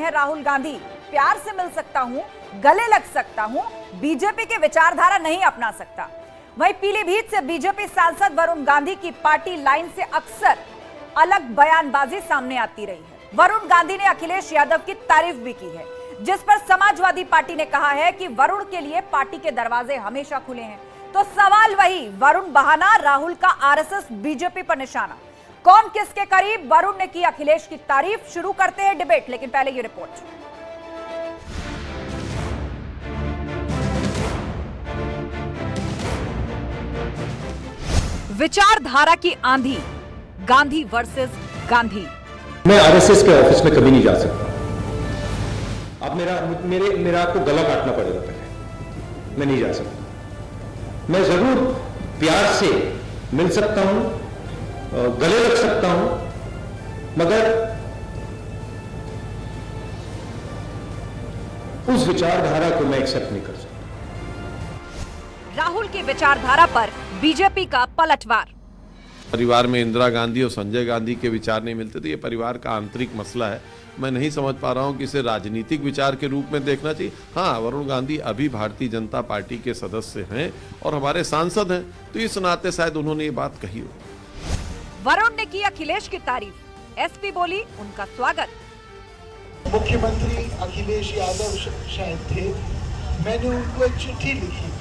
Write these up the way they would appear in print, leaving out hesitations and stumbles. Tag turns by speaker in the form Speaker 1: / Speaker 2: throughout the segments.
Speaker 1: हैं राहुल गांधी। प्यार से मिल सकता हूं, गले लग सकता हूं, बीजेपी की विचारधारा नहीं अपना सकता। वहीं पीलीभीत से बीजेपी सांसद वरुण गांधी की पार्टी लाइन से अक्सर अलग बयानबाजी सामने आती रही है। वरुण गांधी ने अखिलेश यादव की तारीफ भी की है, जिस पर समाजवादी पार्टी ने कहा है कि वरुण के लिए पार्टी के दरवाजे हमेशा खुले हैं। तो सवाल वही, वरुण बहाना, राहुल का आरएसएस बीजेपी पर निशाना। कौन किसके करीब? वरुण ने की अखिलेश की तारीफ। शुरू करते हैं डिबेट, लेकिन पहले ये रिपोर्ट। विचारधारा की आंधी, गांधी वर्सेस गांधी।
Speaker 2: मैं आरएसएस के ऑफिस में कभी नहीं जा सकता। अब मेरा आपको गला काटना पड़ेगा पहले। मैं नहीं जा सकता। मैं जरूर प्यार से मिल सकता हूं, गले लग सकता हूं, मगर उस विचारधारा को मैं एक्सेप्ट नहीं कर सकता।
Speaker 1: राहुल की विचारधारा पर बीजेपी का पलटवार।
Speaker 3: परिवार में इंदिरा गांधी और संजय गांधी के विचार नहीं मिलते थे। ये परिवार का आंतरिक मसला है। मैं नहीं समझ पा रहा हूं कि इसे राजनीतिक विचार के रूप में देखना चाहिए। हाँ, वरुण गांधी अभी भारतीय जनता पार्टी के सदस्य हैं और हमारे सांसद हैं, तो इस नाते शायद उन्होंने ये बात कही हो।
Speaker 1: वरुण ने की अखिलेश की तारीफ। एसपी बोली उनका स्वागत।
Speaker 4: मुख्यमंत्री अखिलेश यादव शायद थे। मैंने उनको एक चिट्ठी लिखी।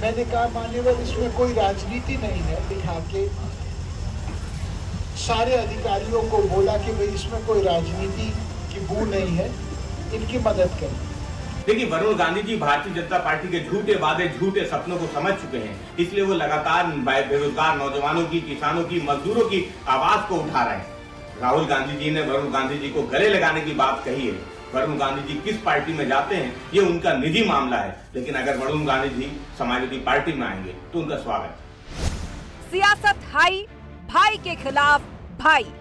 Speaker 4: मैंने कहा मान्यवर, इसमें कोई राजनीति नहीं है। लिखा के सारे अधिकारियों को बोला कि भाई इसमें कोई राजनीति की बू नहीं है, इनकी मदद करें।
Speaker 5: देखिए, वरुण गांधी जी भारतीय जनता पार्टी के झूठे वादे, झूठे सपनों को समझ चुके हैं। इसलिए वो लगातार बेरोजगार नौजवानों की, किसानों की, मजदूरों की आवाज को उठा रहे हैं। राहुल गांधी जी ने वरुण गांधी जी को गले लगाने की बात कही है। वरुण गांधी जी किस पार्टी में जाते हैं ये उनका निजी मामला है, लेकिन अगर वरुण गांधी जी समाजवादी पार्टी में आएंगे तो उनका स्वागत।
Speaker 1: सियासत हाई, भाई के खिलाफ भाई।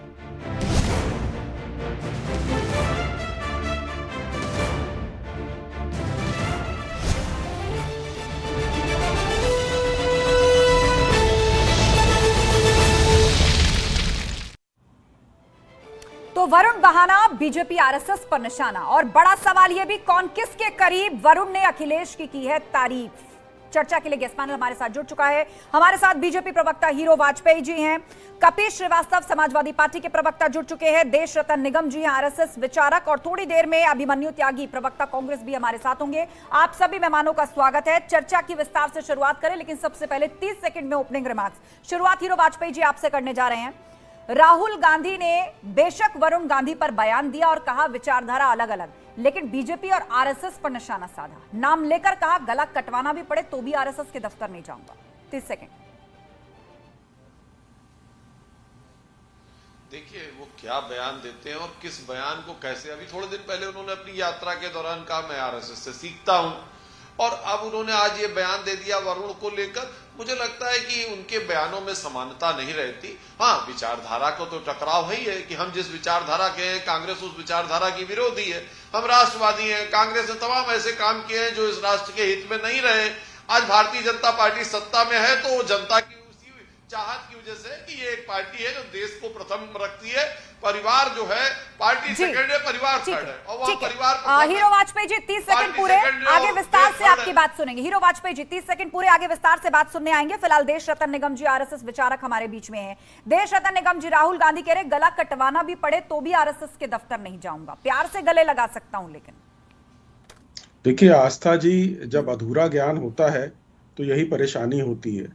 Speaker 1: तो वरुण बहाना, बीजेपी आरएसएस पर निशाना। और बड़ा सवाल यह भी, कौन किसके करीब? वरुण ने अखिलेश की है तारीफ। चर्चा के लिए गेस्ट पैनल हमारे साथ जुड़ चुका है। हमारे साथ बीजेपी प्रवक्ता हीरो वाजपेयी जी हैं, कपिल श्रीवास्तव समाजवादी पार्टी के प्रवक्ता जुड़ चुके हैं, देश रतन निगम जी हैं आरएसएस विचारक, और थोड़ी देर में अभिमन्यु त्यागी प्रवक्ता कांग्रेस भी हमारे साथ होंगे। आप सभी मेहमानों का स्वागत है। चर्चा की विस्तार से शुरुआत करें, लेकिन सबसे पहले 30 सेकंड में ओपनिंग रिमार्क्स। शुरुआत हीरो वाजपेयी जी आपसे करने जा रहे हैं। राहुल गांधी ने बेशक वरुण गांधी पर बयान दिया और कहा विचारधारा अलग अलग, लेकिन बीजेपी और आरएसएस पर निशाना साधा। नाम लेकर कहा गला कटवाना भी पड़े तो भी आरएसएस के दफ्तर नहीं जाऊंगा। 30 सेकंड।
Speaker 3: देखिए, वो क्या बयान देते हैं और किस बयान को कैसे। अभी थोड़े दिन पहले उन्होंने अपनी यात्रा के दौरान कहा मैं आरएसएस से सीखता हूं, और अब उन्होंने आज ये बयान दे दिया वरुण को लेकर। मुझे लगता है कि उनके बयानों में समानता नहीं रहती। हाँ, विचारधारा को तो टकराव ही है कि हम जिस विचारधारा के हैं, कांग्रेस उस विचारधारा की विरोधी है। हम राष्ट्रवादी हैं। कांग्रेस ने तमाम ऐसे काम किए हैं जो इस राष्ट्र के हित में नहीं रहे। आज भारतीय जनता पार्टी सत्ता में है तो जनता की उसी चाहत की वजह से कि ये एक पार्टी है जो देश को प्रथम रखती है। परिवार जो है, पार्टी सेकंड है, परिवार थर्ड है, और वहाँ परिवार।
Speaker 1: हीरो वाजपेयी जी 30 सेकंड पूरे, आगे विस्तार से आपकी बात सुनेंगे। हीरो वाजपेयी जी 30 सेकंड पूरे, आगे विस्तार से बात सुनने आएंगे। फिलहाल देश रतन निगम जी आरएसएस विचारक हमारे बीच में हैं। देश रतन निगम जी, राहुल गांधी कह रहे गला कटवाना भी पड़े तो भी आरएसएस के दफ्तर नहीं जाऊंगा, प्यार से गले लगा सकता हूं। लेकिन
Speaker 6: देखिए आस्था जी, जब अधूरा ज्ञान होता है तो यही परेशानी होती है।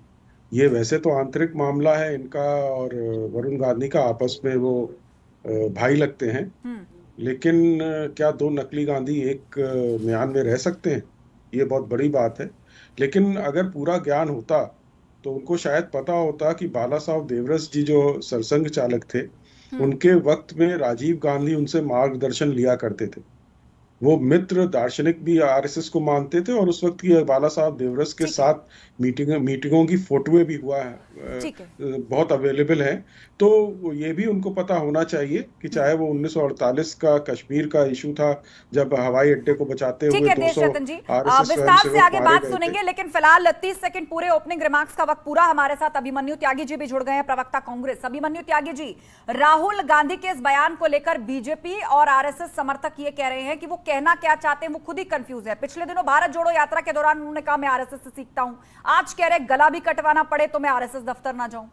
Speaker 6: ये वैसे तो आंतरिक मामला है इनका और वरुण गांधी का, आपस में वो भाई लगते हैं, लेकिन क्या दो नकली गांधी एक म्यान में रह सकते हैं? ये बहुत बड़ी बात है। लेकिन अगर पूरा ज्ञान होता तो उनको शायद पता होता कि बाला साहब देवरस जी जो सरसंघ चालक थे, उनके वक्त में राजीव गांधी उनसे मार्गदर्शन लिया करते थे। वो मित्र दार्शनिक भी आरएसएस को मानते थे, और उस वक्त की बाला साहब देवरस के साथ मीटिंगों की फोटोएं भी
Speaker 1: ठीक है।
Speaker 6: बहुत अवेलेबल हैं। तो ये भी उनको पता होना चाहिए कि चाहे वो 1948 का कश्मीर का इशू था, जब हवाई अड्डे को बचाते
Speaker 1: ठीक
Speaker 6: हुए
Speaker 1: है
Speaker 6: 200
Speaker 1: देशरतन जी,
Speaker 6: आरएसएस
Speaker 1: विस्तार से
Speaker 6: स्वयंसेवक
Speaker 1: आगे
Speaker 6: मारे
Speaker 1: बात
Speaker 6: गए थे।
Speaker 1: सुनेंगे, लेकिन फिलहाल 30 सेकंड पूरे ओपनिंग रिमार्क्स का वक्त पूरा। हमारे साथ अभिमन्यु त्यागी जी भी जुड़ गए हैं, प्रवक्ता कांग्रेस। अभिमन्यु त्यागी जी, राहुल गांधी के इस बयान को लेकर बीजेपी और आरएसएस समर्थक ये कह रहे हैं कि वो कहना क्या चाहते हैं वो खुद ही कंफ्यूज है। पिछले दिनों भारत जोड़ो यात्रा के दौरान उन्होंने कहा मैं आरएसएस से सीखता हूं, आज कह रहे गला भी कटवाना पड़े तो मैं आरएसएस दफ्तर ना जाऊं।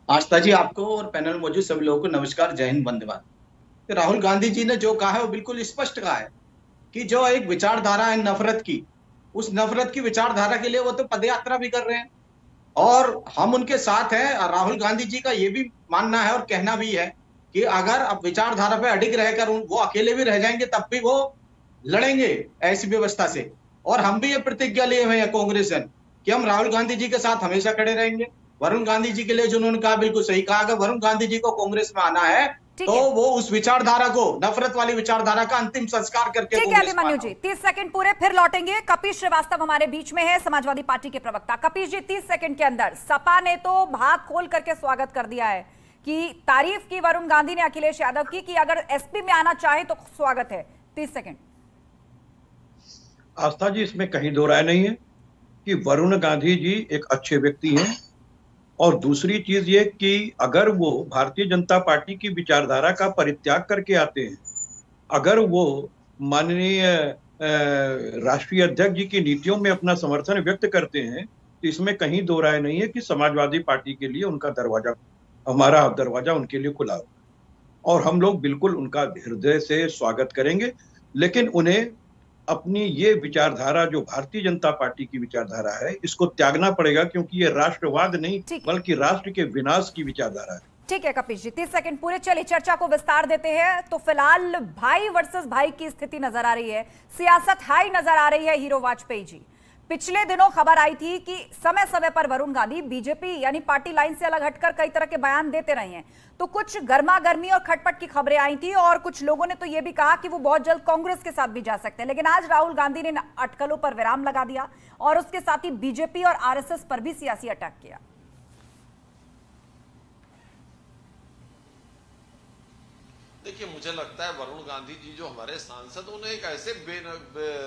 Speaker 7: आस्था जी, आपको और पैनल में मौजूद सभी लोगों को नमस्कार, जय हिंद, वंदे मातरम। राहुल गांधी जी ने जो कहा है वो बिल्कुल स्पष्ट कहा है कि जो एक विचारधारा है नफरत की, उस नफरत की विचारधारा के लिए वो तो पदयात्रा भी कर रहे हैं और हम उनके साथ हैं। राहुल गांधी जी का ये भी मानना है और कहना भी है कि अगर अब विचारधारा पे अडिग रहकर वो अकेले भी रह जाएंगे तब भी वो लड़ेंगे ऐसी व्यवस्था से। और हम भी ये प्रतिज्ञा लिए हुए हैं कांग्रेसन कि हम राहुल गांधी जी के साथ हमेशा खड़े रहेंगे। वरुण गांधी जी के लिए जो उन्होंने कहा बिल्कुल सही कहा, अगर वरुण गांधी जी को कांग्रेस में आना है तो वो उस विचारधारा को, नफरत वाली विचारधारा का अंतिम संस्कार करके।
Speaker 1: ठीक है अभिमन्यु जी, 30 सेकंड पूरे, फिर लौटेंगे। कपीश श्रीवास्तव हमारे बीच में है, समाजवादी पार्टी के प्रवक्ता। कपीश जी, 30 सेकंड के अंदर सपा ने तो भाग खोल करके स्वागत कर दिया है कि तारीफ की वरुण गांधी ने अखिलेश यादव की कि अगर एसपी में आना चाहे तो स्वागत है। 30 सेकंड।
Speaker 8: आस्था जी, इसमें कहीं दो राय नहीं है कि वरुण गांधी जी एक अच्छे व्यक्ति हैं, और दूसरी चीज ये कि अगर वो भारतीय जनता पार्टी की विचारधारा का परित्याग करके आते हैं, अगर वो माननीय राष्ट्रीय अध्यक्ष जी की नीतियों में अपना समर्थन व्यक्त करते हैं, तो इसमें कहीं दो राय नहीं है कि समाजवादी पार्टी के लिए उनका दरवाजा, हमारा दरवाजा उनके लिए खुला हो और हम लोग बिल्कुल उनका हृदय से स्वागत करेंगे। लेकिन उन्हें अपनी ये विचारधारा जो भारतीय जनता पार्टी की विचारधारा है, इसको त्यागना पड़ेगा, क्योंकि ये राष्ट्रवाद नहीं बल्कि राष्ट्र के विनाश की विचारधारा है।
Speaker 1: ठीक है कपीश जी, 30 सेकंड पूरे। चलिए चर्चा को विस्तार देते हैं। तो फिलहाल भाई वर्सेस भाई की स्थिति नजर आ रही है, सियासत हाई नजर आ रही है। हीरो वाजपेयी जी, पिछले दिनों खबर आई थी कि समय समय पर वरुण गांधी बीजेपी यानी पार्टी लाइन से अलग हटकर कई तरह के बयान देते रहे हैं, तो कुछ गर्मा गर्मी और खटपट की खबरें आई थी और कुछ लोगों ने तो यह भी कहा कि वो बहुत जल्द कांग्रेस के साथ भी जा सकते हैं। लेकिन आज राहुल गांधी ने अटकलों पर विराम लगा दिया और उसके साथ ही बीजेपी और आरएसएस पर भी सियासी अटैक किया।
Speaker 3: देखिए, मुझे लगता है वरुण गांधी जी जो हमारे सांसद, उन्हें एक ऐसे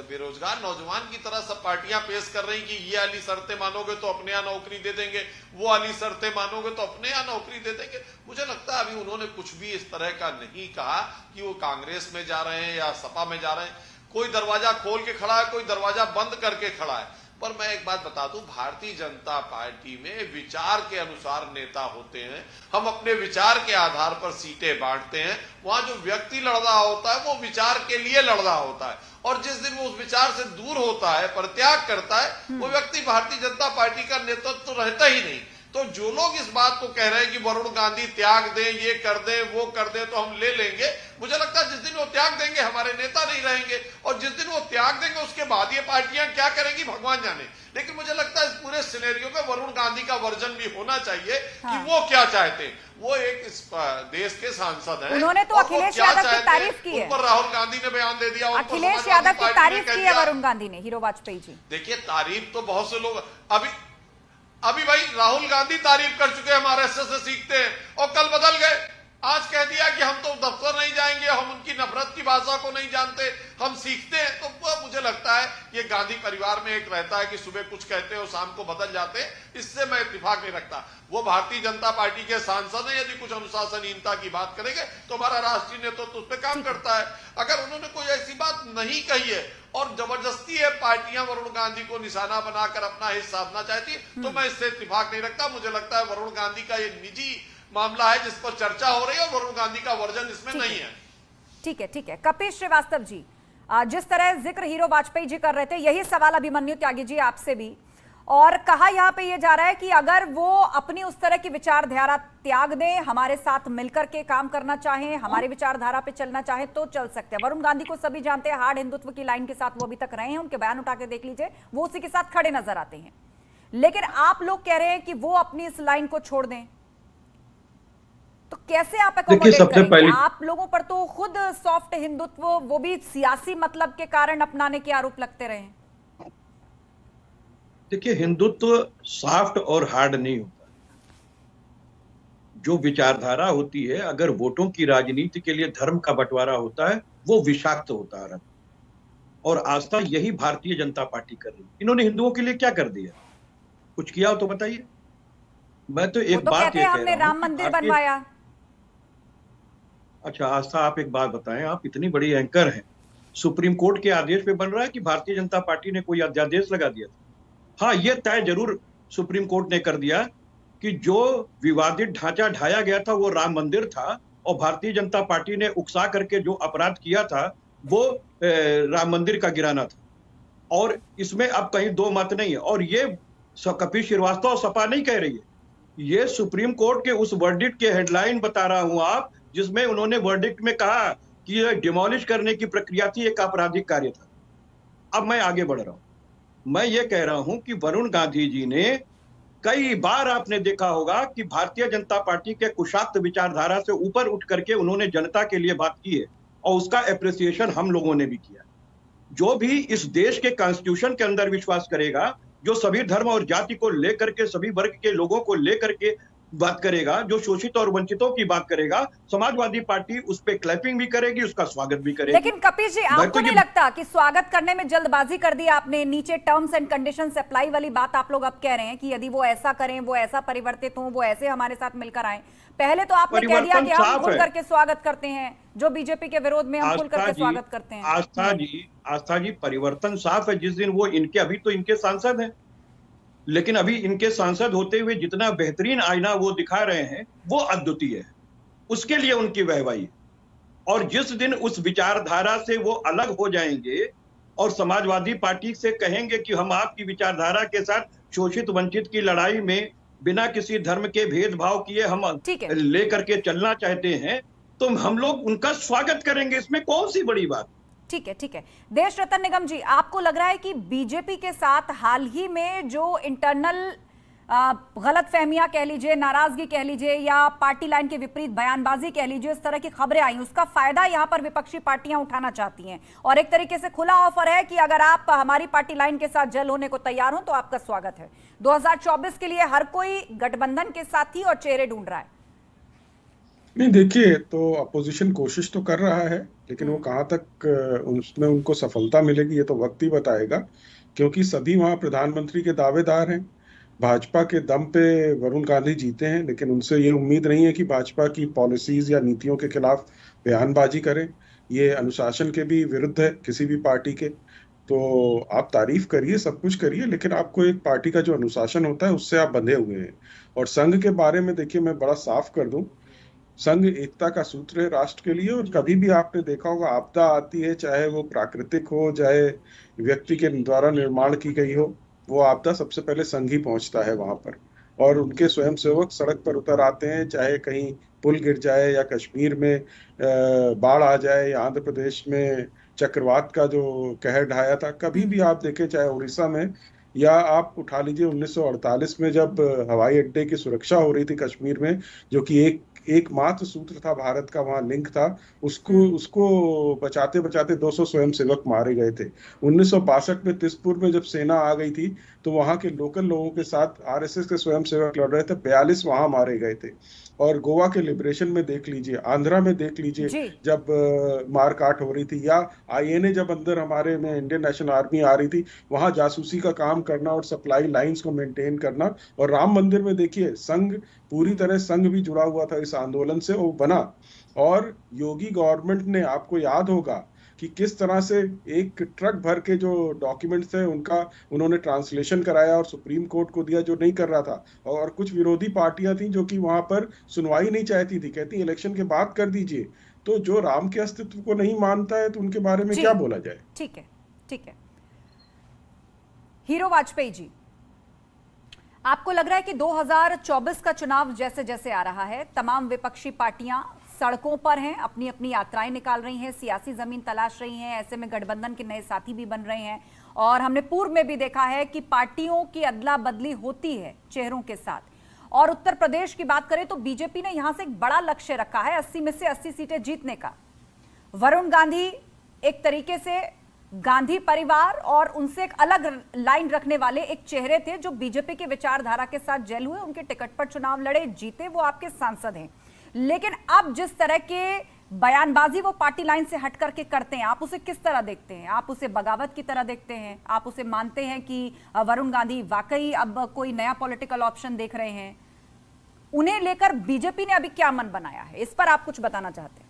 Speaker 3: बेरोजगार नौजवान की तरह सब पार्टियां पेश कर रही कि ये वाली शर्तें मानोगे तो अपने यहाँ नौकरी दे देंगे, वो वाली शर्तें मानोगे तो अपने यहाँ नौकरी दे देंगे। मुझे लगता है अभी उन्होंने कुछ भी इस तरह का नहीं कहा कि वो कांग्रेस में जा रहे हैं या सपा में जा रहे हैं। कोई दरवाजा खोल के खड़ा है, कोई दरवाजा बंद करके खड़ा है। पर मैं एक बात बता दूं, भारतीय जनता पार्टी में विचार के अनुसार नेता होते हैं। हम अपने विचार के आधार पर सीटें बांटते हैं। वहां जो व्यक्ति लड़ रहा होता है वो विचार के लिए लड़ रहा होता है, और जिस दिन वो उस विचार से दूर होता है, परित्याग करता है, वो व्यक्ति भारतीय जनता पार्टी का नेतृत्व तो रहता ही नहीं। तो जो लोग इस बात को कह रहे हैं कि वरुण गांधी त्याग दें, ये कर दें, वो कर दें तो हम ले लेंगे, मुझे लगता है जिस दिन वो त्याग देंगे हमारे नेता नहीं रहेंगे, और जिस दिन वो त्याग देंगे उसके बाद ये पार्टियां क्या करेंगी भगवान जाने। लेकिन मुझे लगता है इस पूरे सिनेरियो में वरुण गांधी का वर्जन भी होना चाहिए कि वो क्या चाहते हैं। वो एक इस देश के सांसद हैं,
Speaker 1: उन्होंने तो अखिलेश यादव की तारीफ की है,
Speaker 3: उन पर राहुल गांधी ने बयान दे दिया,
Speaker 1: अखिलेश यादव की तारीफ की है वरुण गांधी ने। हीरो वाजपेयी जी,
Speaker 3: देखिए तारीफ तो बहुत से लोग अभी भाई राहुल गांधी तारीफ कर चुके हैं, हमारे से सीखते हैं, और कल बदल गए। आज कह दिया कि हम तो दफ्तर नहीं जाएंगे, हम उनकी नफरत की भाषा को नहीं जानते, हम सीखते हैं। तो मुझे लगता है ये गांधी परिवार में एक रहता है कि सुबह कुछ कहते हैं और शाम को बदल जाते हैं। इससे मैं इत्तेफाक नहीं रखता। वो भारतीय जनता पार्टी के सांसद हैं, यदि कुछ अनुशासनहीनता की बात करेंगे तो हमारा राष्ट्रीय नेतृत्व उस पर काम करता है। अगर उन्होंने कोई ऐसी बात नहीं कही है और जबरदस्ती है पार्टियां वरुण गांधी को निशाना बनाकर अपना हित साधना चाहती है, तो मैं इससे इत्तेफाक नहीं रखता। मुझे लगता है वरुण गांधी का ये निजी मामला है जिस पर चर्चा हो रही है, और वरुण गांधी का वर्जन इसमें नहीं है।
Speaker 1: ठीक है, ठीक है। कपीश श्रीवास्तव जी, जिस तरह जिक्र हीरो वाजपेयी जी कर रहे थे, यही सवाल अभिमन्यु त्यागी जी आपसे भी, और कहा यहाँ पे ये जा रहा है कि अगर वो अपनी उस तरह की विचारधारा त्याग दें, हमारे साथ मिलकर के काम करना चाहें, हमारे विचारधारा पे चलना चाहें तो चल सकते हैं। वरुण गांधी को सभी जानते हैं, हार्ड हिंदुत्व की लाइन के साथ वो अभी तक रहे हैं, उनके बयान उठा के देख लीजिए, वो उसी के साथ खड़े नजर आते हैं। लेकिन आप लोग कह रहे हैं कि वो अपनी इस लाइन को छोड़ दें। तो कैसे आप
Speaker 8: देखिए,
Speaker 1: अकोमोडेट
Speaker 8: सबसे
Speaker 1: करेंगे?
Speaker 8: पहले
Speaker 1: आप लोगों पर तो खुद सॉफ्ट हिंदुत्व, वो भी सियासी मतलब के कारण अपनाने के आरोप लगते रहे हैं।
Speaker 8: देखिए, हिंदुत्व सॉफ्ट और हार्ड नहीं होता। जो विचारधारा होती है, अगर वोटों की राजनीति के लिए धर्म का बंटवारा होता है, वो विषाक्त होता है। और आस्था यही भारतीय जनता पार्टी कर रही है। इन्होंने हिंदुओं के लिए क्या कर दिया? कुछ किया हो तो बताइए। मैं तो
Speaker 1: वो
Speaker 8: एक
Speaker 1: तो
Speaker 8: बात
Speaker 1: कहते
Speaker 8: ये
Speaker 1: हैं
Speaker 8: कह
Speaker 1: हमने
Speaker 8: रहा हूं
Speaker 1: राम
Speaker 8: कि
Speaker 1: मंदिर
Speaker 8: भारतीय,
Speaker 1: बनवाया।
Speaker 8: अच्छा आस्था, आप एक बात बताएं, आप इतनी बड़ी एंकर हैं, सुप्रीम कोर्ट के आदेश पे बन रहा है कि भारतीय जनता पार्टी ने कोई अध्यादेश लगा दिया था? हाँ, ये तय जरूर सुप्रीम कोर्ट ने कर दिया कि जो विवादित ढांचा ढाया गया था वो राम मंदिर था, और भारतीय जनता पार्टी ने उकसा करके जो अपराध किया था वो राम मंदिर का गिराना था। और इसमें अब कहीं दो मत नहीं है। और ये कपिल श्रीवास्तव सपा नहीं कह रही है, ये सुप्रीम कोर्ट के उस वर्डिक्ट के हेडलाइन बता रहा हूं आप, जिसमें उन्होंने वर्डिक्ट में कहा कि यह डिमोलिश करने की प्रक्रिया थी, एक आपराधिक कार्य था। अब मैं आगे बढ़ रहा हूं। मैं ये कह रहा हूं कि वरुण गांधी जी ने कई बार, आपने देखा होगा कि भारतीय जनता पार्टी के कुशाग्र विचारधारा से ऊपर उठ करके उन्होंने जनता के लिए बात की है, और उसका एप्रिसिएशन हम लोगों ने भी किया। जो भी इस देश के कॉन्स्टिट्यूशन के अंदर विश्वास करेगा, जो सभी धर्म और जाति को लेकर के, सभी वर्ग के लोगों को लेकर के बात करेगा, जो शोषित और वंचितों की बात करेगा, समाजवादी पार्टी उस पर क्लैपिंग भी करेगी, उसका स्वागत भी करेगी।
Speaker 1: लेकिन कपिल जी, आपको नहीं लगता कि स्वागत करने में जल्दबाजी कर दी आपने? नीचे टर्म्स एंड कंडीशंस अप्लाई वाली बात आप लोग अब कह रहे हैं कि यदि वो ऐसा करें, वो ऐसा परिवर्तित हो, वो ऐसे हमारे साथ मिलकर आए। पहले तो आपने कह दिया कि हम खुल करके स्वागत करते हैं, जो बीजेपी के विरोध में हम खुल करके स्वागत करते हैं।
Speaker 8: आस्था जी, परिवर्तन साफ है। जिस दिन वो इनके, अभी तो इनके सांसद हैं, लेकिन अभी इनके सांसद होते हुए जितना बेहतरीन आईना वो दिखा रहे हैं वो अद्वितीय है, उसके लिए उनकी वाहवाही। और जिस दिन उस विचारधारा से वो अलग हो जाएंगे और समाजवादी पार्टी से कहेंगे कि हम आपकी विचारधारा के साथ शोषित वंचित की लड़ाई में बिना किसी धर्म के भेदभाव किए हम लेकर के चलना चाहते हैं, तो हम लोग उनका स्वागत करेंगे। इसमें कौन सी बड़ी बात?
Speaker 1: ठीक है, ठीक है। देश रतन निगम जी, आपको लग रहा है कि बीजेपी के साथ हाल ही में जो इंटरनल गलतफहमियां कह लीजिए, नाराजगी कह लीजिए, या पार्टी लाइन के विपरीत बयानबाजी कह लीजिए, इस तरह की खबरें आई, उसका फायदा यहां पर विपक्षी पार्टियां उठाना चाहती हैं, और एक तरीके से खुला ऑफर है कि अगर आप हमारी पार्टी लाइन के साथ जल होने को तैयार हो तो आपका स्वागत है। 2024 के लिए हर कोई गठबंधन के साथी और चेहरे ढूंढ रहा है।
Speaker 6: नहीं, देखिए, तो अपोजिशन कोशिश तो कर रहा है, लेकिन वो कहाँ तक उसमें उनको सफलता मिलेगी ये तो वक्त ही बताएगा, क्योंकि सभी वहाँ प्रधानमंत्री के दावेदार हैं। भाजपा के दम पे वरुण गांधी जीते हैं, लेकिन उनसे ये उम्मीद नहीं है कि भाजपा की पॉलिसीज या नीतियों के खिलाफ बयानबाजी करें। ये अनुशासन के भी विरुद्ध है किसी भी पार्टी के। तो आप तारीफ करिए, सब कुछ करिए, लेकिन आपको एक पार्टी का जो अनुशासन होता है उससे आप बंधे हुए हैं। और संघ के बारे में देखिए, मैं बड़ा साफ कर दूं, संघ एकता का सूत्र है राष्ट्र के लिए। और कभी भी आपने देखा होगा, आपदा आती है, चाहे वो प्राकृतिक हो, चाहे व्यक्ति के द्वारा निर्माण की गई हो, वो आपदा सबसे पहले संघ ही पहुंचता है वहां पर। और उनके स्वयंसेवक सड़क पर उतर आते हैं, चाहे कहीं पुल गिर जाए, या कश्मीर में बाढ़ आ जाए, या आंध्र प्रदेश में चक्रवात का जो कहर ढाया था। कभी भी आप देखें, चाहे उड़ीसा में, या आप उठा लीजिए 1948 में जब हवाई अड्डे की सुरक्षा हो रही थी कश्मीर में, जो कि एकमात्र सूत्र था भारत का, वहां लिंक था, उसको बचाते बचाते 200 स्वयंसेवक मारे गए थे। 1962 में तिसपुर में जब सेना आ गई थी, तो वहां के लोकल लोगों के साथ आरएसएस के स्वयंसेवक लड़ रहे थे, 42 वहां मारे गए थे। और गोवा के लिबरेशन में देख लीजिए, आंध्रा में देख लीजिए, जब मारकाट हो रही थी, या आईएनए जब अंदर हमारे में इंडियन नेशनल आर्मी आ रही थी, वहां जासूसी का काम करना और सप्लाई लाइंस को मेंटेन करना। और राम मंदिर में देखिए, संघ पूरी तरह संघ भी जुड़ा हुआ था इस आंदोलन से, वो बना। और योगी गवर्नमेंट ने, आपको याद होगा कि किस तरह से एक ट्रक भर के जो डॉक्यूमेंट्स थे उनका उन्होंने ट्रांसलेशन कराया और सुप्रीम कोर्ट को दिया, जो नहीं कर रहा था। और कुछ विरोधी पार्टियां थी जो कि वहां पर सुनवाई नहीं चाहती थी, कहती इलेक्शन के बाद कर दीजिए। तो जो राम के अस्तित्व को नहीं मानता है, तो उनके बारे में क्या बोला जाए?
Speaker 1: ठीक है, ठीक है। हीरो वाजपेयी जी, आपको लग रहा है कि 2024 का चुनाव जैसे जैसे आ रहा है, तमाम विपक्षी पार्टियां सड़कों पर हैं, अपनी अपनी यात्राएं निकाल रही हैं, सियासी जमीन तलाश रही हैं, ऐसे में गठबंधन के नए साथी भी बन रहे हैं, और हमने पूर्व में भी देखा है कि पार्टियों की अदला बदली होती है चेहरों के साथ। और उत्तर प्रदेश की बात करें तो बीजेपी ने यहां से एक बड़ा लक्ष्य रखा है 80 में से 80 सीटें जीतने का। वरुण गांधी एक तरीके से गांधी परिवार और उनसे एक अलग लाइन रखने वाले एक चेहरे थे जो बीजेपी की विचारधारा के साथ जेल हुए, उनके टिकट पर चुनाव लड़े, जीते, वो आपके सांसद हैं। लेकिन अब जिस तरह के बयानबाजी वो पार्टी लाइन से हट करके करते हैं, आप उसे किस तरह देखते हैं? आप उसे बगावत की तरह देखते हैं? आप उसे मानते हैं कि वरुण गांधी वाकई अब कोई नया पॉलिटिकल ऑप्शन देख रहे हैं? उन्हें लेकर बीजेपी ने अभी क्या मन बनाया है, इस पर आप कुछ बताना चाहते हैं?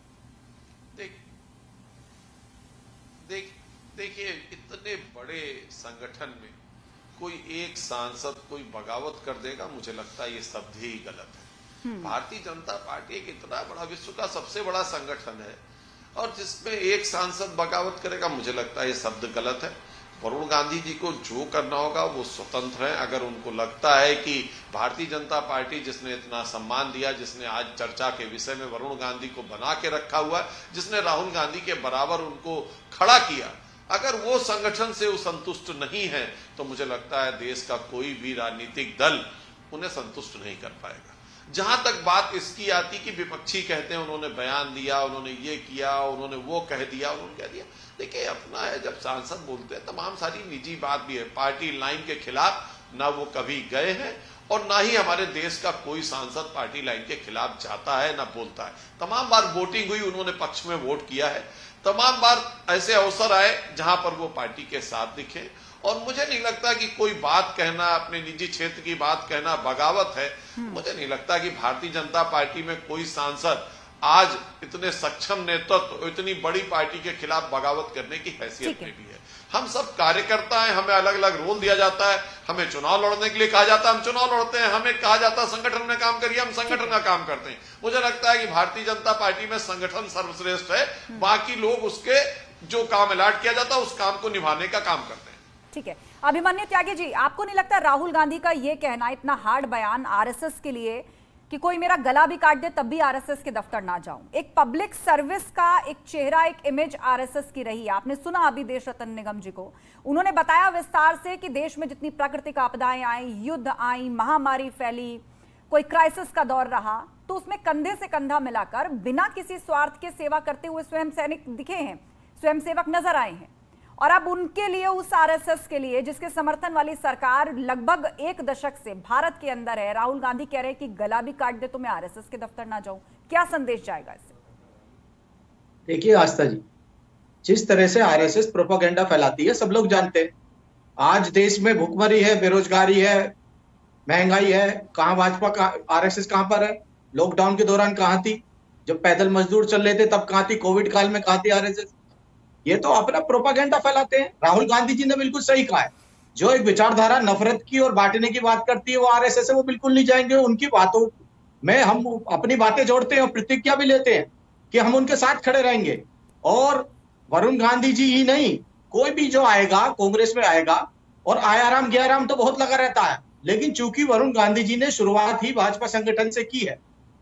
Speaker 3: देखिए, इतने बड़े संगठन में कोई एक सांसद कोई बगावत कर देगा, मुझे लगता है ये शब्द ही गलत है। भारतीय जनता पार्टी एक इतना बड़ा विश्व का सबसे बड़ा संगठन है और जिसमें एक सांसद बगावत करेगा, मुझे लगता है ये शब्द गलत है। वरुण गांधी जी को जो करना होगा वो स्वतंत्र हैं। अगर उनको लगता है कि भारतीय जनता पार्टी जिसने इतना सम्मान दिया, जिसने आज चर्चा के विषय में वरुण गांधी को बना के रखा हुआ है, जिसने राहुल गांधी के बराबर उनको खड़ा किया, अगर वो संगठन से वो संतुष्ट नहीं है तो मुझे लगता है देश का कोई भी राजनीतिक दल उन्हें संतुष्ट नहीं कर पाएगा। जहां तक बात इसकी आती कि विपक्षी कहते हैं उन्होंने बयान दिया, उन्होंने ये किया, उन्होंने वो कह दिया, उन्होंने कह दिया। देखिए, अपना है, जब सांसद बोलते हैं तमाम सारी निजी बात भी है। पार्टी लाइन के खिलाफ ना वो कभी गए हैं और ना ही हमारे देश का कोई सांसद पार्टी लाइन के खिलाफ जाता है ना बोलता है। तमाम बार वोटिंग हुई, उन्होंने पक्ष में वोट किया है। तमाम बार ऐसे अवसर आए जहां पर वो पार्टी के साथ दिखे और मुझे नहीं लगता कि कोई बात कहना, अपने निजी क्षेत्र की बात कहना बगावत है। मुझे नहीं लगता कि भारतीय जनता पार्टी में कोई सांसद आज इतने सक्षम नेतृत्व, इतनी बड़ी पार्टी के खिलाफ बगावत करने की हैसियत में भी है। हम सब कार्यकर्ता हैं, हमें अलग अलग रोल दिया जाता है। हमें चुनाव लड़ने के लिए कहा जाता है, हम चुनाव लड़ते हैं। हमें कहा जाता है संगठन में काम करिए, हम संगठन का काम करते हैं। मुझे लगता है कि भारतीय जनता पार्टी में संगठन सर्वश्रेष्ठ है, बाकी लोग उसके जो काम अलॉट किया जाता है उस काम को निभाने का काम करते हैं।
Speaker 1: ठीक है, अभिमन्यु त्यागी जी, आपको नहीं लगता राहुल गांधी का यह कहना, इतना हार्ड बयान आरएसएस के लिए कि कोई मेरा गला भी काट दे तब भी आरएसएस के दफ्तर ना जाऊं, एक पब्लिक सर्विस का एक चेहरा, एक इमेज आरएसएस की रही है? आपने सुना अभी देश रत्न निगम जी को, उन्होंने बताया विस्तार से कि देश में जितनी प्राकृतिक आपदाएं आई, युद्ध आई, महामारी फैली, कोई क्राइसिस का दौर रहा, तो उसमें कंधे से कंधा मिलाकर बिना किसी स्वार्थ के सेवा करते हुए स्वयं सैनिक दिखे हैं, स्वयंसेवक नजर आए हैं। और अब उनके लिए, उस आरएसएस के लिए जिसके समर्थन वाली सरकार लगभग एक दशक से भारत के अंदर है, राहुल गांधी कह रहे हैं कि गला भी काट दे तो मैं आरएसएस के दफ्तर ना जाऊं। क्या संदेश जाएगा इससे?
Speaker 7: देखिए आस्था जी, जिस तरह से आरएसएस प्रोपेगेंडा फैलाती है सब लोग जानते हैं। आज देश में भुखमरी है, बेरोजगारी है, महंगाई है, कहां भाजपा का आरएसएस कहां पर है? लॉकडाउन के दौरान कहां थी? जब पैदल मजदूर चल रहे थे तब कहां थी? कोविड काल में कहां थी आरएसएस? ये तो अपना प्रोपेगेंडा फैलाते हैं। राहुल गांधी जी ने बिल्कुल सही कहा है, जो एक विचारधारा नफरत की और बांटने की बात करती है वो आरएसएस से वो बिल्कुल नहीं जाएंगे। उनकी बातों में हम अपनी बातें जोड़ते हैं और प्रतिज्ञा भी लेते हैं कि हम उनके साथ खड़े रहेंगे। और वरुण गांधी जी ही नहीं, कोई भी जो आएगा कांग्रेस में आएगा, और आयाराम गयाराम तो बहुत लगा रहता है, लेकिन चूंकि वरुण गांधी जी ने शुरुआत ही भाजपा संगठन से की है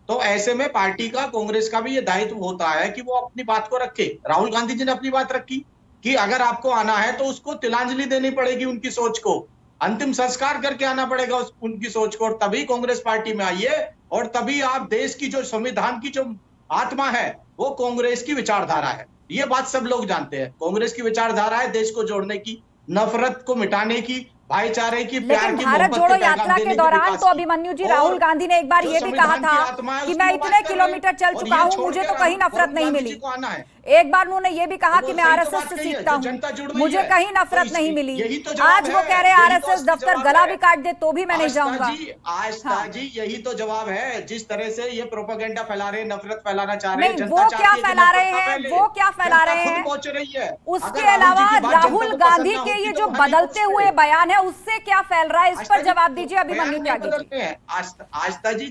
Speaker 7: तो ऐसे में पार्टी का, कांग्रेस का भी ये दायित्व होता है कि वो अपनी बात को रखे। राहुल गांधी जी ने अपनी बात रखी कि अगर आपको आना है तो उसको तिलांजलि देनी पड़ेगी, उनकी सोच को अंतिम संस्कार करके आना पड़ेगा उनकी सोच को, और तभी कांग्रेस पार्टी में आइए और तभी आप देश की जो संविधान की जो आत्मा है वो कांग्रेस की विचारधारा है। ये बात सब लोग जानते हैं। कांग्रेस की विचारधारा है देश को जोड़ने की, नफरत को मिटाने की, भाईचारे की, प्यार की,
Speaker 1: भारत जोड़ो यात्रा के दौरान तो अभिमन्यु जी, राहुल गांधी ने एक बार ये भी कहा था कि मैं इतने किलोमीटर चल चुका हूं, मुझे तो कहीं नफरत नहीं मिली। एक बार उन्होंने ये भी कहा कि मैं आरएसएस से सीखता हूं, मुझे कहीं नफरत नहीं मिली। आज वो कह रहे हैं आरएसएस दफ्तर गला भी काट दे तो भी मैं नहीं जाऊंगा।
Speaker 7: आस्था जी, यही तो जवाब है। जिस तरह से ये प्रोपेगेंडा फैला रहे हैं, नफरत फैलाना चाह रहे हैं,
Speaker 1: वो क्या फैला रहे हैं, वो क्या फैला रहे हैं
Speaker 7: पहुंच रही है।
Speaker 1: उसके अलावा राहुल गांधी के ये जो बदलते हुए बयान है उससे क्या फैल रहा है, इस पर जवाब दीजिए अभिमन्यु त्यागी जी।
Speaker 7: आस्था जी,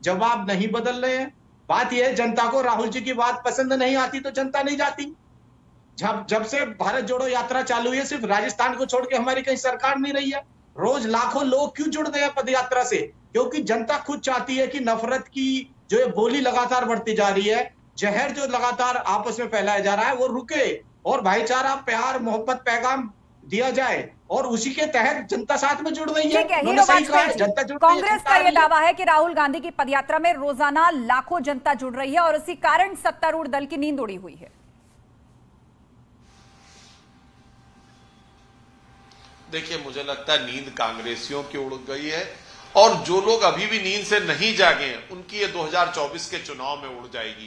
Speaker 7: जवाब नहीं बदल रहे हैं। बात यह है, जनता को राहुल जी की बात पसंद नहीं आती तो जनता नहीं जाती। जब से भारत जोड़ो यात्रा चालू हुई है, सिर्फ राजस्थान को छोड़ के हमारी कहीं सरकार नहीं रही है। रोज लाखों लोग क्यों जुड़ रहे हैं पद यात्रा से? क्योंकि जनता खुद चाहती है कि नफरत की जो ये बोली लगातार बढ़ती जा रही है, जहर जो लगातार आपस में फैलाया जा रहा है वो रुके और भाईचारा, प्यार, मोहब्बत, पैगाम दिया जाए और उसी के तहत जनता साथ में जुड़ रही है।
Speaker 1: ठीक है,
Speaker 7: उन्होंने
Speaker 1: हीरो
Speaker 7: सही कहा है,
Speaker 1: वाजपेयी
Speaker 7: जनता
Speaker 1: जी,
Speaker 7: जुड़ रही है,
Speaker 1: कांग्रेस
Speaker 7: जनता
Speaker 1: का
Speaker 7: आ
Speaker 1: यह
Speaker 7: रही है।
Speaker 1: दावा है कि राहुल गांधी की पदयात्रा में रोजाना लाखों जनता जुड़ रही है और इसी कारण सत्तारूढ़ दल की नींद उड़ी हुई है।
Speaker 3: देखिए, मुझे लगता है नींद कांग्रेसियों की उड़ गई है और जो लोग अभी भी नींद से नहीं जागे हैं उनकी ये 2024 के चुनाव में उड़ जाएगी।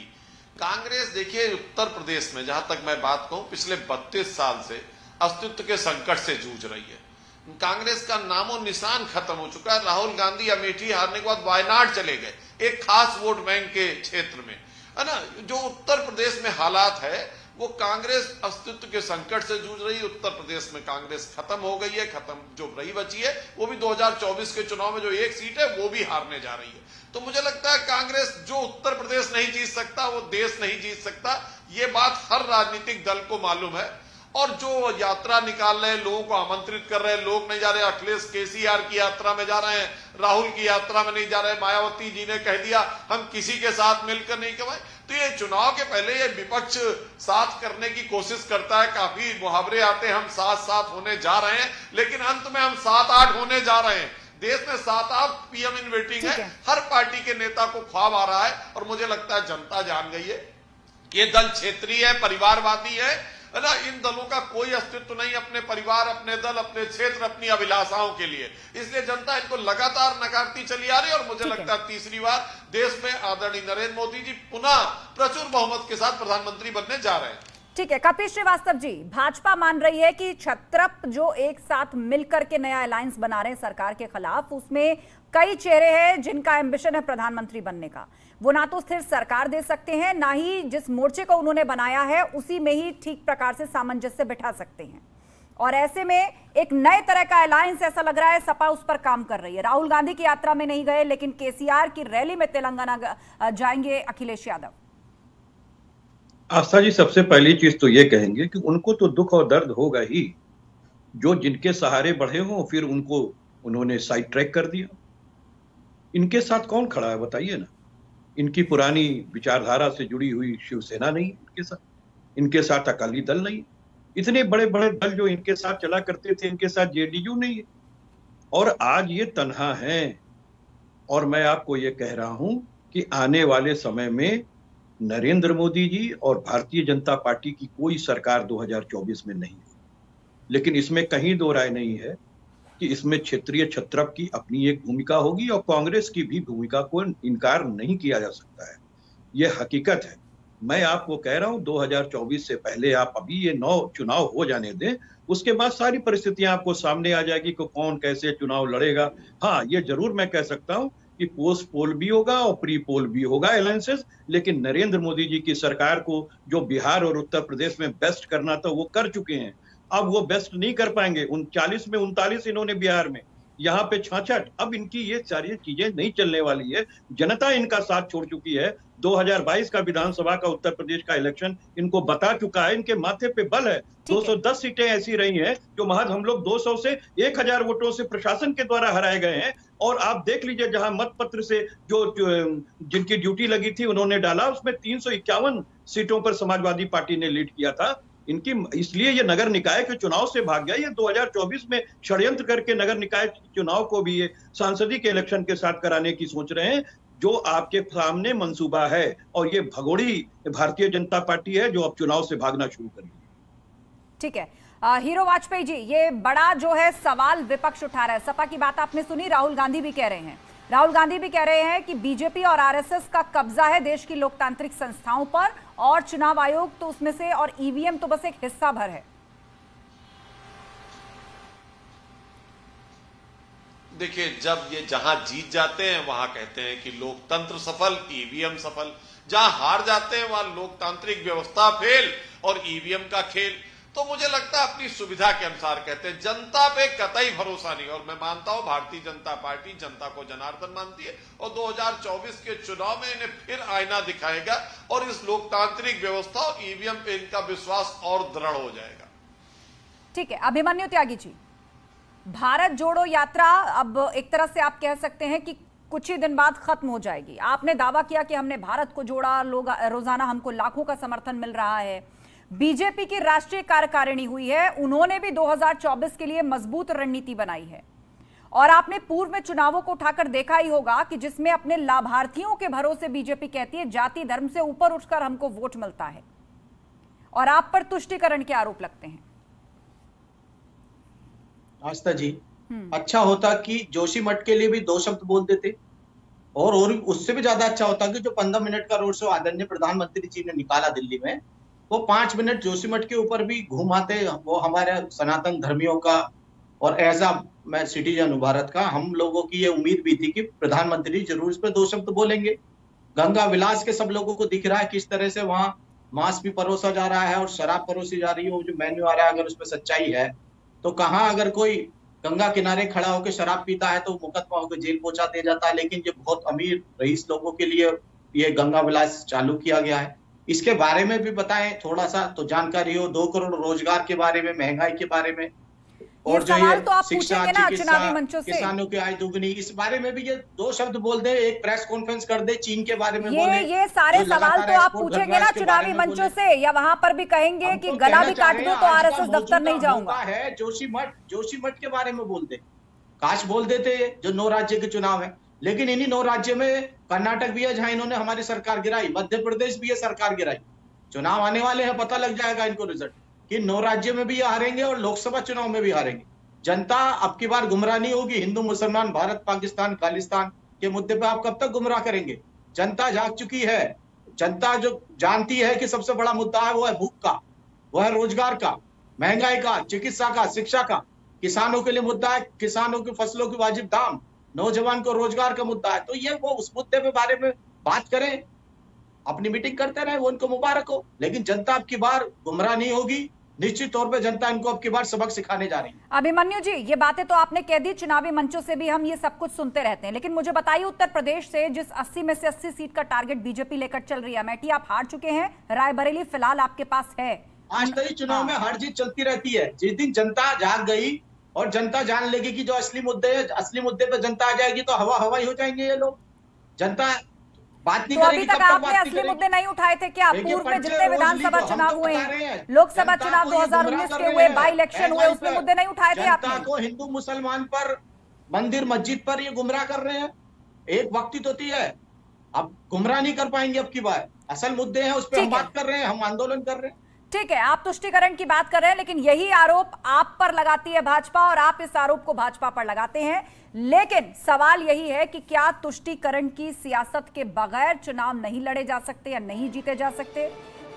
Speaker 3: कांग्रेस देखिए उत्तर प्रदेश में, जहां तक मैं बात कहूं, पिछले 32 साल से अस्तित्व के संकट से जूझ रही है। कांग्रेस का नामो निशान खत्म हो चुका है। राहुल गांधी अमेठी हारने के बाद वायनाड चले गए, एक खास वोट बैंक के क्षेत्र में, है ना। जो उत्तर प्रदेश में हालात है वो कांग्रेस अस्तित्व के संकट से जूझ रही है। उत्तर प्रदेश में कांग्रेस खत्म हो गई है, खत्म जो रही बची है वो भी 2024 के चुनाव में जो एक सीट है वो भी हारने जा रही है। तो मुझे लगता है कांग्रेस जो उत्तर प्रदेश नहीं जीत सकता वो देश नहीं जीत सकता, ये बात हर राजनीतिक दल को मालूम है। और जो यात्रा निकाल रहे हैं, लोगों को आमंत्रित कर रहे हैं, लोग नहीं जा रहे। अखिलेश केसीआर की यात्रा में जा रहे हैं, राहुल की यात्रा में नहीं जा रहे। मायावती जी ने कह दिया हम किसी के साथ मिलकर नहीं कमाए। तो ये चुनाव के पहले ये विपक्ष साथ करने की कोशिश करता है, काफी मुहावरे आते हैं, हम साथ साथ होने जा रहे हैं, लेकिन अंत में हम 7-8 होने जा रहे हैं। देश में 7-8 पीएम इन वेटिंग है, हर पार्टी के नेता को ख्वाब आ रहा है और मुझे लगता है जनता जान गई है ये दल क्षेत्रीय है, परिवारवादी है ना। इन दलों का कोई अस्तित्व नहीं अपने परिवार, अपने दल, अपने क्षेत्र, अपनी अभिलाषाओं के लिए। इसलिए जनता इनको लगातार नकारती चली आ रही है और मुझे लगता है तीसरी बार देश में आदरणीय नरेंद्र मोदी जी पुनः प्रचुर बहुमत के साथ प्रधानमंत्री बनने जा रहे हैं।
Speaker 1: ठीक है, कपिल श्रीवास्तव जी, भाजपा मान रही है कि छत्रप जो एक साथ मिलकर के नया अलायंस बना रहे हैं सरकार के खिलाफ, उसमें कई चेहरे हैं जिनका एम्बिशन है प्रधानमंत्री बनने का। वो ना तो स्थिर सरकार दे सकते हैं, ना ही जिस मोर्चे को उन्होंने बनाया है उसी में ही ठीक प्रकार से सामंजस्य बिठा सकते हैं। और ऐसे में एक नए तरह का अलायंस ऐसा लग रहा है सपा उस पर काम कर रही है। राहुल गांधी की यात्रा में नहीं गए, लेकिन केसीआर की रैली में तेलंगाना जाएंगे अखिलेश यादव।
Speaker 8: आस्था जी, सबसे पहली चीज तो ये कहेंगे कि उनको तो दुख और दर्द होगा ही, जो जिनके सहारे बढ़े हों फिर उनको उन्होंने साइड ट्रैक कर दिया। इनके साथ कौन खड़ा है बताइए ना। इनकी पुरानी विचारधारा से जुड़ी हुई शिवसेना नहीं इनके साथ अकाली दल नहीं, इतने बड़े बड़े दल जो इनके साथ चला करते थे इनके साथ जेडीयू नहीं है, और आज ये तन्हा हैं। और मैं आपको ये कह रहा हूं कि आने वाले समय में नरेंद्र मोदी जी और भारतीय जनता पार्टी की कोई सरकार 2024 में नहीं है। लेकिन इसमें कहीं दो राय नहीं है कि इसमें क्षेत्रीय छत्रप की अपनी एक भूमिका होगी और कांग्रेस की भी भूमिका को इनकार नहीं किया जा सकता है। यह हकीकत है। मैं आपको कह रहा हूं 2024 से पहले आप अभी ये 9 चुनाव हो जाने दें, उसके बाद सारी परिस्थितियां आपको सामने आ जाएगी कि कौन कैसे चुनाव लड़ेगा। हाँ, ये जरूर मैं कह सकता हूं कि पोस्ट पोल भी होगा और प्री पोल भी होगा अलायंसेस, लेकिन नरेंद्र मोदी जी की सरकार को जो बिहार और उत्तर प्रदेश में बेस्ट करना था वो कर चुके हैं। अब वो बेस्ट नहीं कर पाएंगे। 39 में 39 इन्होंने बिहार में, यहाँ पे 66। अब इनकी ये सारी चीजें नहीं चलने वाली है। जनता इनका साथ छोड़ चुकी है। 2022 का विधानसभा का उत्तर प्रदेश का इलेक्शन इनको बता चुका है, इनके माथे पे बल है। 210 सीटें ऐसी रही हैं जो महज हम लोग 200 से 1000 वोटों से प्रशासन के द्वारा हराए गए हैं। और आप देख लीजिए जहां मत पत्र से जो जिनकी ड्यूटी लगी थी उन्होंने डाला, उसमें 351 सीटों पर समाजवादी पार्टी ने लीड किया था। इनकी इसलिए ये नगर निकाय के चुनाव से भाग गया। ये 2024 में षड्यंत्र करके नगर निकाय चुनाव को भी ये सांसदीय के इलेक्शन के साथ कराने की सोच रहे हैं, जो आपके सामने मंसूबा है। और ये भगोड़ी भारतीय जनता पार्टी है जो अब चुनाव से भागना शुरू करेगी।
Speaker 1: ठीक है, हीरो वाजपेयी जी, ये बड़ा जो है सवाल विपक्ष उठा रहा है। सपा की बात आपने सुनी, राहुल गांधी भी कह रहे हैं। राहुल गांधी भी कह रहे हैं कि बीजेपी और आरएसएस का कब्जा है देश की लोकतांत्रिक संस्थाओं पर, और चुनाव आयोग तो उसमें से, और ईवीएम तो बस एक हिस्सा भर है।
Speaker 3: देखिए, जब ये जहां जीत जाते हैं वहां कहते हैं कि लोकतंत्र सफल, ईवीएम सफल। जहां हार जाते हैं वहां लोकतांत्रिक व्यवस्था फेल और ईवीएम का खेल। तो मुझे लगता है अपनी सुविधा के अनुसार कहते हैं। जनता पे कतई भरोसा नहीं। और मैं मानता हूं भारतीय जनता पार्टी जनता को जनार्दन मानती है और 2024 के चुनाव में इन्हें फिर आईना दिखाएगा और इस लोकतांत्रिक व्यवस्था और ईवीएम पे इनका विश्वास और दृढ़ हो जाएगा।
Speaker 1: ठीक है, अभिमन्यु त्यागी जी, भारत जोड़ो यात्रा अब एक तरह से आप कह सकते हैं कि कुछ ही दिन बाद खत्म हो जाएगी। आपने दावा किया कि हमने भारत को जोड़ा, लोग रोजाना हमको लाखों का समर्थन मिल रहा है। बीजेपी की राष्ट्रीय कार्यकारिणी हुई है, उन्होंने भी 2024 के लिए मजबूत रणनीति बनाई है। और आपने पूर्व में चुनावों को उठाकर देखा ही होगा कि जिसमें अपने लाभार्थियों के भरोसे बीजेपी कहती है जाति धर्म से ऊपर उठकर हमको वोट मिलता है, और आप पर तुष्टीकरण के आरोप लगते हैं।
Speaker 7: आस्था जी, अच्छा होता कि जोशीमठ के लिए भी 2 शब्द बोल देते, और उससे भी ज्यादा अच्छा होता कि जो 15 मिनट का रोड शो आदरणीय प्रधानमंत्री जी ने निकाला दिल्ली में, वो 5 मिनट जोशीमठ के ऊपर भी घुमाते। वो हमारे सनातन धर्मियों का और एज अ मैं सिटीजन हूं भारत का, हम लोगों की ये उम्मीद भी थी कि प्रधानमंत्री जरूर इस पर 2 शब्द बोलेंगे। गंगा विलास के सब लोगों को दिख रहा है किस तरह से वहां मांस भी परोसा जा रहा है और शराब परोसी जा रही है। वो जो मेन्यू आ रहा है, अगर उसमें सच्चाई है तो कहाँ अगर कोई गंगा किनारे खड़ा होकर शराब पीता है तो मुकदमा होकर जेल पहुंचा दिया जाता है। लेकिन जो बहुत अमीर रईस लोगों के लिए ये गंगा विलास चालू किया गया है, इसके बारे में भी बताएं थोड़ा सा, तो जानकारी हो। 2 करोड़ रोजगार के बारे में, महंगाई के बारे में, और जो ये
Speaker 1: तो आप
Speaker 7: शिक्षा,
Speaker 1: पूछेंगे ना
Speaker 7: चिकित्सा,
Speaker 1: चुनावी मंचों से,
Speaker 7: किसानों की आय दोगुनी, इस बारे में भी ये 2 शब्द बोल दे, एक प्रेस कॉन्फ्रेंस कर दे, चीन के बारे में बोले।
Speaker 1: ये सारे सवाल तो आप पूछेंगे ना चुनावी मंचों से, या वहां पर भी कहेंगे कि गला भी काट दो तो आरएसएस दफ्तर नहीं जाऊंगा।
Speaker 7: है जोशीमठ के बारे में बोल दे, काश बोल देते जो 9 राज्य के चुनाव है। लेकिन इन्हीं 9 राज्य में कर्नाटक भी है जहां इन्होंने हमारी सरकार गिराई, मध्य प्रदेश भी है सरकार गिराई। चुनाव आने वाले हैं, पता लग जाएगा इनको रिजल्ट कि 9 राज्यों में भी ये हारेंगे और लोकसभा चुनाव में भी हारेंगे। जनता अब की बार गुमराह नहीं होगी। हिंदू मुसलमान, भारत पाकिस्तान खालिस्तान के मुद्दे पे आप कब तक गुमराह करेंगे? जनता जाग चुकी है। जनता जो जानती है कि सबसे बड़ा मुद्दा है वो है भूख का, वो है रोजगार का, महंगाई का, चिकित्सा का, शिक्षा का। किसानों के लिए मुद्दा है किसानों की फसलों की वाजिब दाम, नौजवान को रोजगार का मुद्दा है। तो ये वो उस मुद्दे पे बारे में बात करें, अपनी मीटिंग करते रहे, वो उनको मुबारक हो। लेकिन जनता अब की बार गुमराह नहीं होगी। निश्चित तौर पे जनता इनको अब की बार सबक सिखाने जा रही है।
Speaker 1: अभिमन्यु जी, ये बातें तो आपने कह दी, चुनावी मंचों से भी हम ये सब कुछ सुनते रहते हैं, लेकिन मुझे बताइए उत्तर प्रदेश से जिस 80 में से 80 सीट का टारगेट बीजेपी लेकर चल रही है, अमेठी आप हार चुके हैं, रायबरेली फिलहाल आपके पास है।
Speaker 7: आज तक चुनाव में हार जीत चलती रहती है। जिस दिन जनता जाग गई और जनता जान लेगी कि जो असली मुद्दे है, असली मुद्दे पे जनता आ जाएगी तो हवा ही हो जाएंगे ये लोग। जनता बात नहीं करेगी।
Speaker 1: अभी तक आपने असली मुद्दे नहीं उठाए थे क्या? पूर्व में जितने विधानसभा चुनाव हुए, लोकसभा चुनाव 2019 के हुए, बाई इलेक्शन हुए, उसमें मुद्दे नहीं उठाए थे आपने?
Speaker 7: जनता को हिंदू मुसलमान पर, मंदिर मस्जिद पर ये गुमराह कर रहे हैं। एक वक्त होती है, अब गुमराह नहीं कर पाएंगे अब की बार। असल मुद्दे हैं, उस पर हम बात कर रहे हैं, हम आंदोलन कर रहे हैं।
Speaker 1: ठीक है, आप तुष्टीकरण की बात कर रहे हैं, लेकिन यही आरोप आप पर लगाती है भाजपा और आप इस आरोप को भाजपा पर लगाते हैं। लेकिन सवाल यही है कि क्या तुष्टीकरण की सियासत के बगैर चुनाव नहीं लड़े जा सकते या नहीं जीते जा सकते?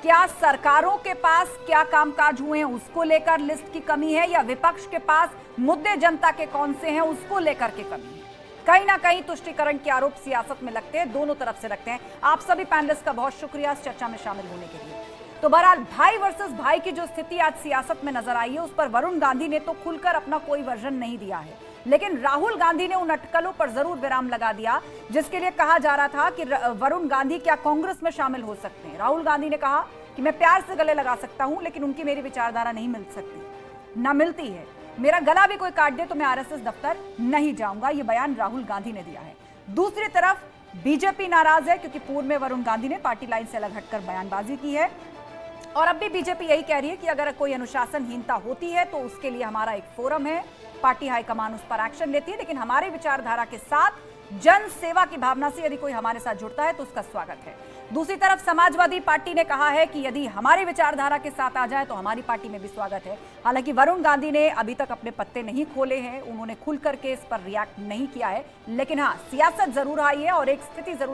Speaker 1: क्या सरकारों के पास क्या कामकाज हुए हैं उसको लेकर लिस्ट की कमी है, या विपक्ष के पास मुद्दे जनता के कौन से हैं उसको लेकर के कमी है? कहीं ना कहीं तुष्टीकरण के आरोप सियासत में लगते हैं, दोनों तरफ से लगते हैं। आप सभी पैनलिस्ट का बहुत शुक्रिया इस चर्चा में शामिल होने के लिए। तो बहरहाल भाई वर्सेस भाई की जो स्थिति आज सियासत में नजर आई है, उस पर वरुण गांधी ने तो खुलकर अपना कोई वर्जन नहीं दिया है, लेकिन राहुल गांधी ने उन अटकलों पर जरूर विराम लगा दिया जिसके लिए कहा जा रहा था कि वरुण गांधी क्या कांग्रेस में शामिल हो सकते हैं। राहुल गांधी ने कहा कि मैं प्यार से गले लगा सकता हूं, लेकिन उनकी मेरी विचारधारा नहीं मिल सकती, ना मिलती है। मेरा गला भी कोई काट दे तो मैं आरएसएस दफ्तर नहीं जाऊंगा, यह बयान राहुल गांधी ने दिया है। दूसरी तरफ बीजेपी नाराज है क्योंकि पूर्व में वरुण गांधी ने पार्टी लाइन से अलग हटकर बयानबाजी की है, और अब भी बीजेपी यही कह रही है कि अगर कोई अनुशासनहीनता होती है तो उसके लिए हमारा एक फोरम है, पार्टी हाईकमान उस पर एक्शन लेती है, लेकिन हमारी विचारधारा के साथ जन सेवा की भावना से यदि कोई हमारे साथ जुड़ता है तो उसका स्वागत है। दूसरी तरफ समाजवादी पार्टी ने कहा है कि यदि हमारी विचारधारा के साथ आ जाए तो हमारी पार्टी में भी स्वागत है। हालांकि वरुण गांधी ने अभी तक अपने पत्ते नहीं खोले हैं, उन्होंने खुल करके इस पर रिएक्ट नहीं किया है, लेकिन हाँ, सियासत जरूर आई है और एक स्थिति जरूर